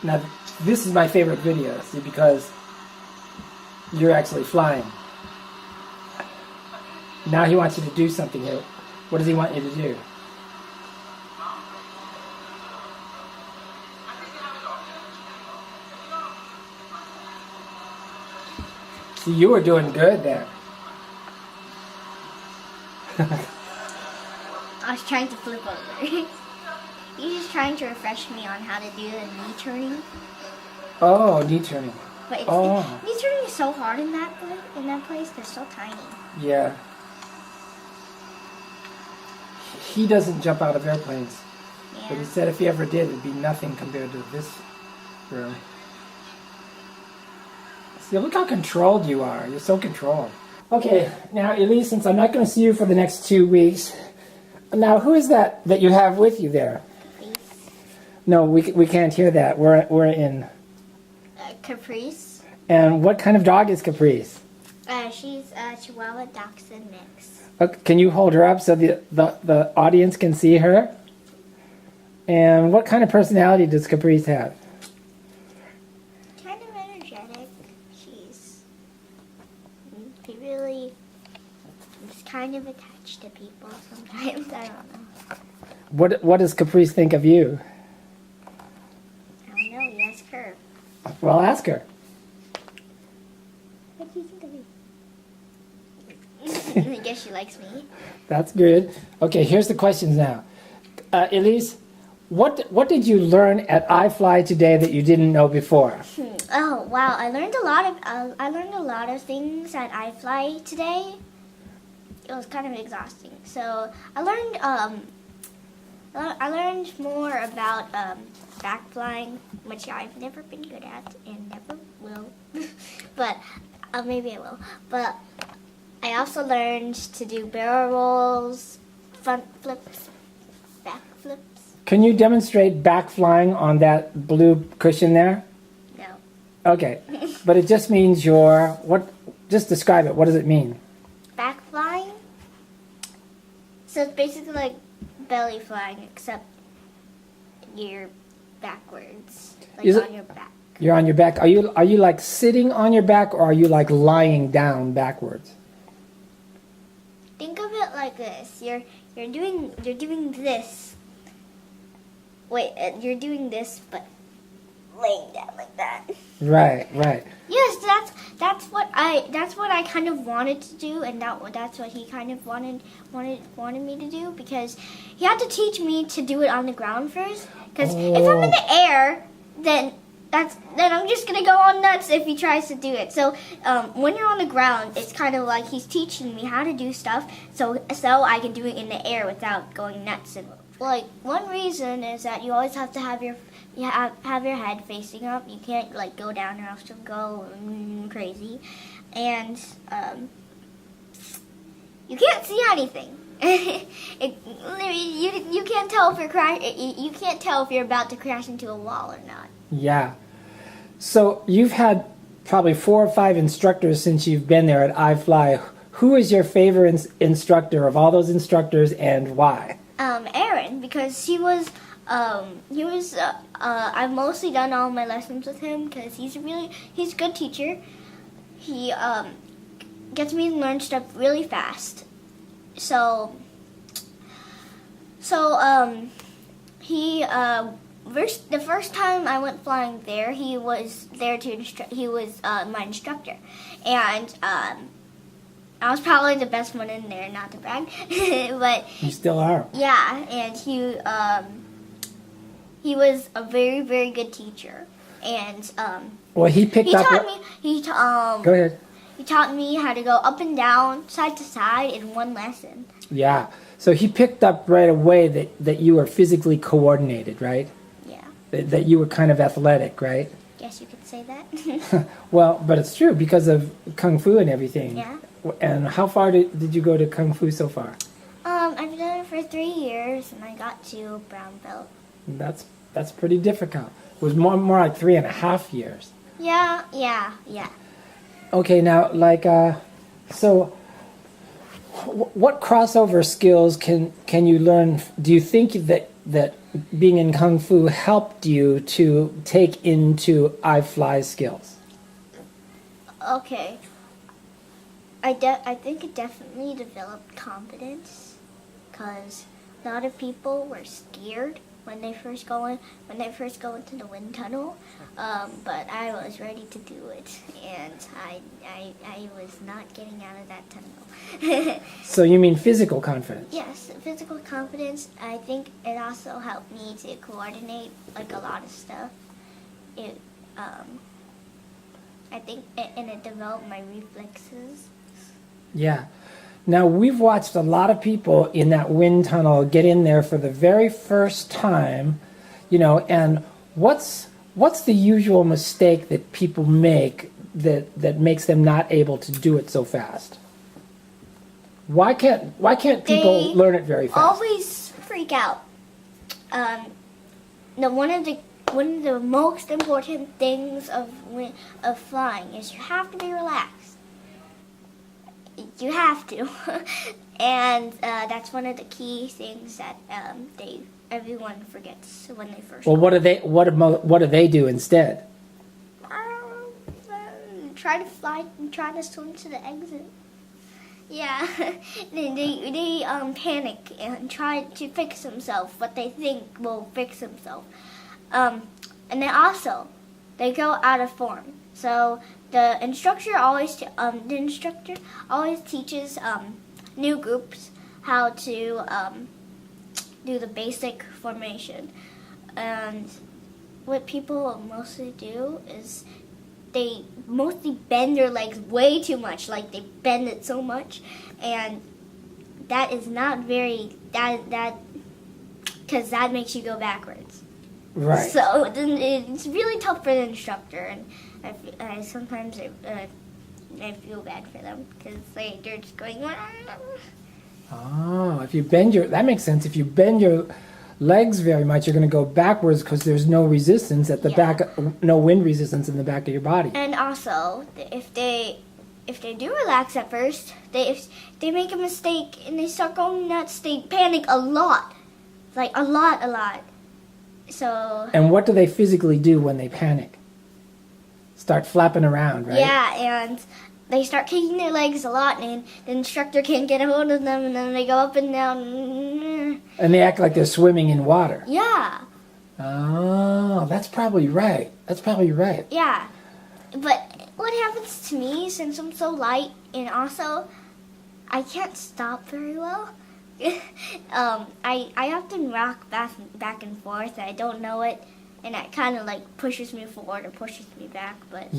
Now, this is my favorite video, see, because you're actually flying. Now he wants you to do something here. What does he want you to do? See, you were doing good there. I was trying to flip over. He's just trying to refresh me on how to do the knee turning. Oh, knee turning. But Oh. knee turning is so hard in that place. They're so tiny. Yeah. He doesn't jump out of airplanes. Yeah. But he said if he ever did, it'd be nothing compared to this room. See, look how controlled you are. You're so controlled. Okay, now Elyse, since I'm not going to see you for the next 2 weeks, now who is that you have with you there? Caprice. No, we can't hear that. We're in. Caprice. And what kind of dog is Caprice? She's a Chihuahua Dachshund mix. Okay, can you hold her up so the audience can see her? And what kind of personality does Caprice have? Kind of energetic. He really is kind of attached to people sometimes. I don't know. What does Caprice think of you? I don't know. You ask her. Well, ask her. What do you think of me? I guess she likes me. That's good. Okay, here's the questions now. Elyse, what did you learn at iFly today that you didn't know before? Oh wow! I learned a lot of things at iFly today. It was kind of exhausting. So I learned more about back flying, which I've never been good at and never will. But maybe I will. But I also learned to do barrel rolls, front flips, back flips. Can you demonstrate back flying on that blue cushion there? No. Okay, but it just means just describe it. What does it mean? Back flying? So it's basically like belly flying, except you're backwards, like on your back. You're on your back. Are you like sitting on your back, or are you like lying down backwards? Think of it like this. You're doing this. Wait, you're doing this, but laying down like that. Right, right. Yes, that's what I kind of wanted to do, and that's what he kind of wanted me to do, because he had to teach me to do it on the ground first. Because if I'm in the air, then I'm just gonna go on nuts if he tries to do it. So when you're on the ground, it's kind of like he's teaching me how to do stuff, so I can do it in the air without going nuts. And like one reason is that you always have to have your head facing up. You can't like go down or else you'll go crazy, and you can't see anything. You can't tell if you can't tell if you're about to crash into a wall or not. Yeah. So you've had probably 4 or 5 instructors since you've been there at iFly. Who is your favorite instructor of all those instructors, and why? Aaron, because I've mostly done all my lessons with him because he's a good teacher. He gets me to learn stuff really fast. So he the first time I went flying there, he was there to he was my instructor, and I was probably the best one in there, not to brag, but You still are. yeah, and he was a very, very good teacher, and Well, he picked up. Go ahead. He taught me how to go up and down, side to side in one lesson. Yeah. So he picked up right away that you were physically coordinated, right? Yeah. That you were kind of athletic, right? Guess you could say that. Well, but it's true because of Kung Fu and everything. Yeah. And how far did you go to Kung Fu so far? I've done it for 3 years, and I got to brown belt. That's pretty difficult. It was more like 3.5 years. Yeah. Okay, now so what crossover skills can you learn? Do you think that being in Kung Fu helped you to take into iFly skills? Okay. I think it definitely developed confidence, because a lot of people were scared when they first go into the wind tunnel, but I was ready to do it, and I was not getting out of that tunnel. So you mean physical confidence? Yes, physical confidence. I think it also helped me to coordinate like a lot of stuff. It I think it developed my reflexes. Yeah. Now, we've watched a lot of people in that wind tunnel get in there for the very first time, and what's the usual mistake that people make that makes them not able to do it so fast? Why can't people learn it very fast? Always freak out. One of the most important things of flying is you have to be relaxed. You have to, and that's one of the key things that everyone forgets when they first. Well, what do they do instead? Try to fly and try to swim to the exit. Yeah, they panic and try to fix themselves, what they think will fix themselves, and they go out of form. So the instructor always teaches new groups how to do the basic formation, and what people mostly do is they mostly bend their legs way too much, like they bend it so much, and that is not very because that makes you go backwards. Right. So it's really tough for the instructor, and I sometimes I feel bad for them because they're just going. Oh, that makes sense. If you bend your legs very much, you're going to go backwards because there's no resistance at the back, no wind resistance in the back of your body. And also, if they do relax at first, if they make a mistake and they start going nuts, they panic a lot, like a lot. So. And what do they physically do when they panic? Start flapping around, right? Yeah, and they start kicking their legs a lot, and the instructor can't get a hold of them, and then they go up and down. And they act like they're swimming in water. Yeah. Oh, that's probably right. Yeah. But what happens to me, since I'm so light, and also I can't stop very well, I often rock back and forth. I don't know it, and that kind of like pushes me forward or pushes me back. But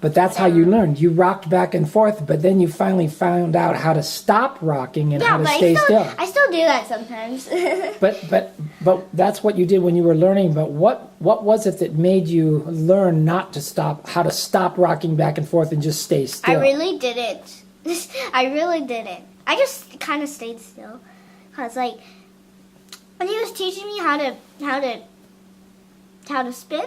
but that's how you learned. You rocked back and forth, but then you finally found out how to stop rocking and how to stay still. I still do that sometimes. but that's what you did when you were learning. But what was it that made you learn how to stop rocking back and forth and just stay still? I really didn't. I just kind of stayed still. Cause like when he was teaching me how to spin,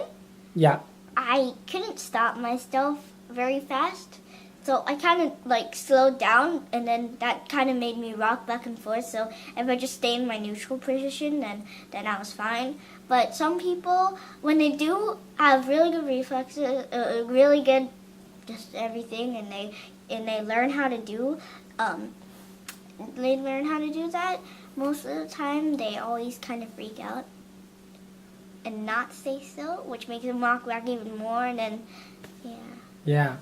I couldn't stop myself very fast, so I kind of like slowed down, and then that kind of made me rock back and forth. So if I just stay in my neutral position, then I was fine. But some people, when they do have really good reflexes, really good just everything, and they learn how to do that. Most of the time, they always kind of freak out and not stay still, which makes them rock back even more. And then, Yeah.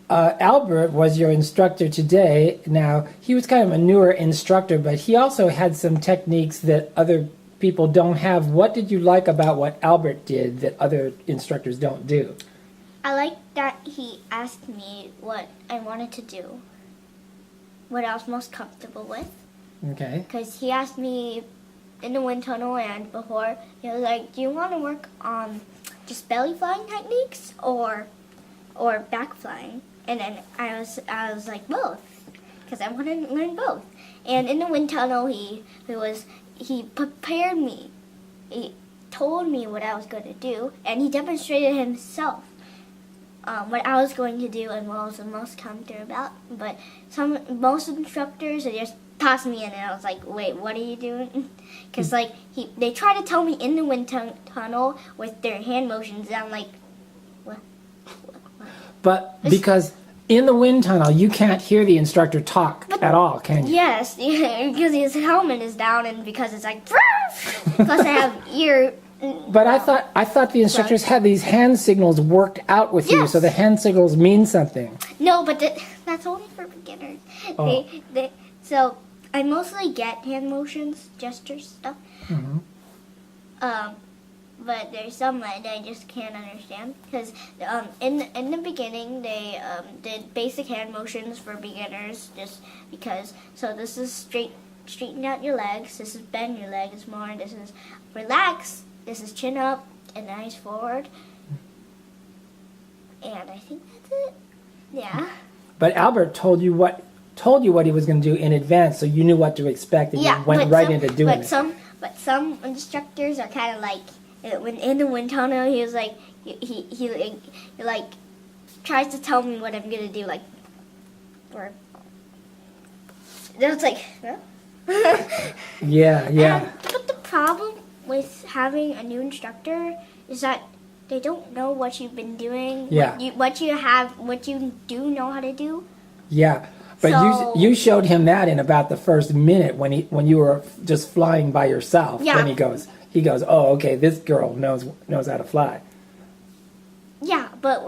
Albert was your instructor today. Now, he was kind of a newer instructor, but he also had some techniques that other people don't have. What did you like about what Albert did that other instructors don't do? I like that he asked me what I wanted to do, what I was most comfortable with. Okay. Because he asked me in the wind tunnel and before, he was like, do you want to work on just belly flying techniques or back flying? And then I was like, both, because I wanted to learn both. And in the wind tunnel, he prepared me. He told me what I was going to do, and he demonstrated himself what I was going to do and what I was the most confident about. But most instructors, they just tossed me in, and I was like, wait, what are you doing? Because like they try to tell me in the wind tunnel with their hand motions, and I'm like, what? But because in the wind tunnel, you can't hear the instructor talk at all, can you? Yes, because his helmet is down, and because it's like, plus I have ear. But I thought the instructors had these hand signals worked out with you, Yes. so the hand signals mean something. No, but that's only for beginners. Oh. So I mostly get hand motions, gestures, stuff. Mhm. But there's some that I just can't understand because in the beginning they did basic hand motions for beginners just because. So this is straighten out your legs. This is bend your legs more. This is relax. This is chin up and eyes forward. And I think that's it. Yeah. But Albert told you what he was going to do in advance, so you knew what to expect, and you went right into doing it. But some instructors are kind of like when in the wind tunnel. He was like he like tries to tell me what I'm gonna do, like, or it's like, huh? Yeah. But the problem with having a new instructor is that they don't know what you've been doing. Yeah. What you do know how to do. Yeah. But So- you showed him that in about the first minute when you were just flying by yourself. Yeah. Then he goes, oh, okay, this girl knows how to fly. Yeah, but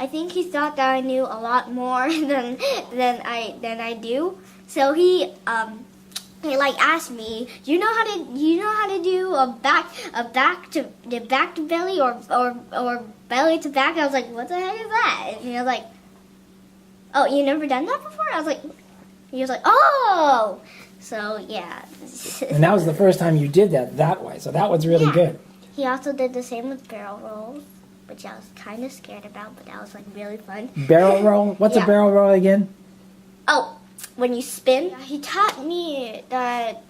I think he thought that I knew a lot more than I do. So he like asked me, do you know how to do a back to belly or belly to back? I was like, what the heck is that? And he was like, oh, you never done that before? I was like, he was like, oh. So yeah. And that was the first time you did that way, so that was really Yeah. good. He also did the same with barrel rolls, which I was kind of scared about, but that was like really fun. Barrel roll? What's a Yeah. barrel roll again? Oh, when you spin, he taught me that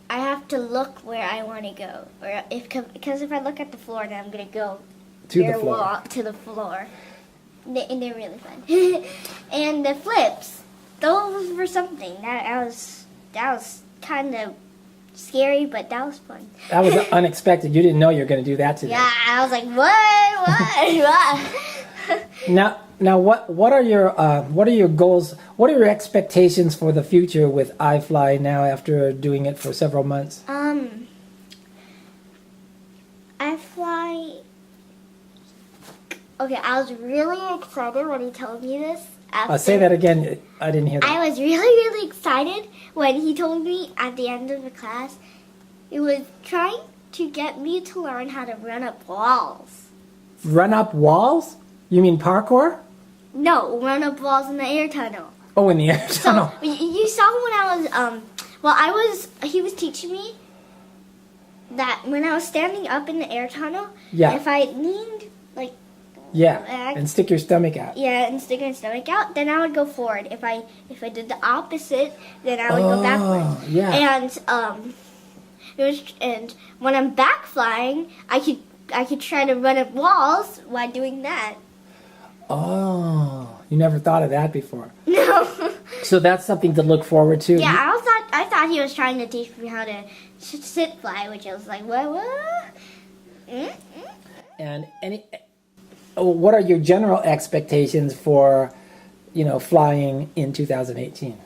I have to look where I want to go, or because if I look at the floor, then I'm gonna go To the bare floor. walk to the floor. And they're really fun. And the flips, those were something that was kind of scary, but that was fun. That was unexpected. You didn't know you were going to do that today. Yeah, I was like, what? Now, what are your goals? What are your expectations for the future with iFly now after doing it for several months? I fly. Okay, I was really excited when he told me this. Say that again. I didn't hear that. I was really excited when he told me at the end of the class. It was trying to get me to learn how to run up walls. Run up walls? You mean parkour? No, run up walls in the air tunnel. Oh, in the air tunnel. So you saw when I was he was teaching me that when I was standing up in the air tunnel, Yeah. if I leaned like And stick your stomach out. and stick my stomach out, then I would go forward. If I did the opposite, then I would go backward. Yeah. And when I'm back flying, I could try to run up walls while doing that. Oh, you never thought of that before. No. So that's something to look forward to. Yeah, I thought he was trying to teach me how to sit fly, which I was like, what? And what are your general expectations for, flying in 2018?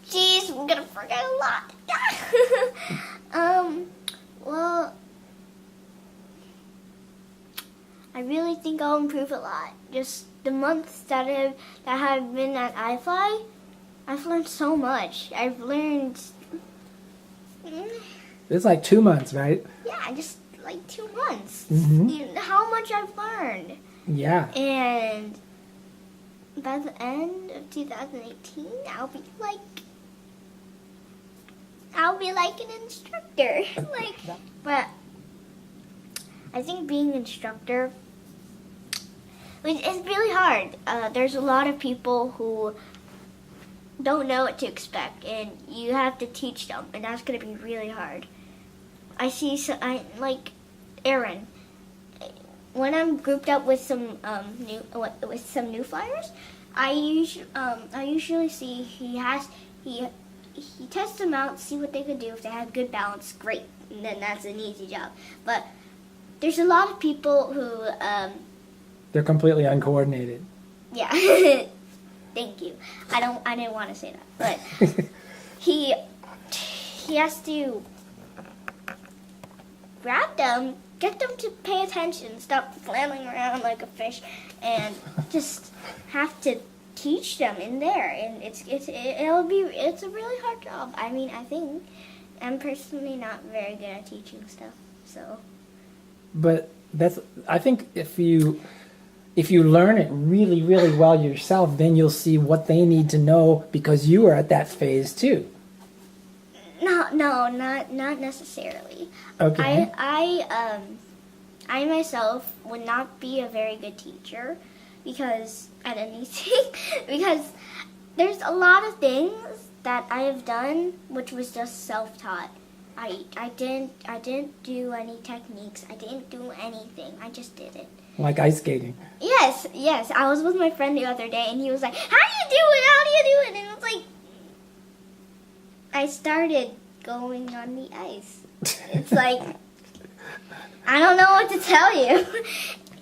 Jeez, I'm gonna forget a lot. Well, I really think I'll improve a lot. Just the months that have been at iFly, I've learned so much. I've learned, It's like 2 months, right? yeah, just like 2 months. Mhm. You know how much I've learned. Yeah. And by the end of 2018, I'll be like an instructor. But I think being an instructor is really hard. There's a lot of people who don't know what to expect, and you have to teach them, and that's going to be really hard. Aaron. When I'm grouped up with some new flyers, I usually see he tests them out, see what they could do. If they have good balance, great, and then that's an easy job. But there's a lot of people who they're completely uncoordinated. yeah. Thank you. I didn't want to say that, but he has to grab them, get them to pay attention, stop flailing around like a fish, and just have to teach them in there. And it's a really hard job. I mean, I think I'm personally not very good at teaching stuff, so. But I think if you learn it really, really well yourself, then you'll see what they need to know because you are at that phase too. No, not necessarily. Okay. I myself would not be a very good teacher because at anything because there's a lot of things that I have done which was just self-taught. I didn't do any techniques. I didn't do anything. I just did it. Like ice skating. Yes. I was with my friend the other day and he was like, "How do you do it? How do you do it?" And it was like I started going on the ice. It's like, I don't know what to tell you.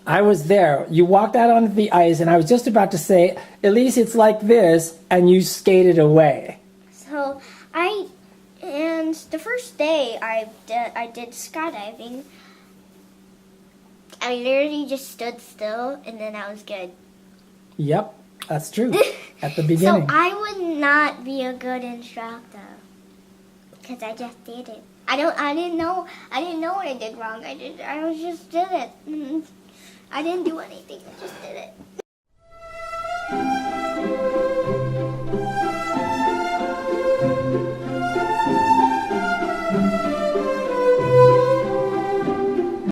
I was there. You walked out onto the ice, and I was just about to say, Elyse, it's like this, and you skated away. So, and the first day I did skydiving, I literally just stood still, and then I was good. Yep, that's true. At the beginning. So I would not be a good instructor. Because I just did it. I didn't know what I did wrong. I just did it. I didn't do anything. I just did it.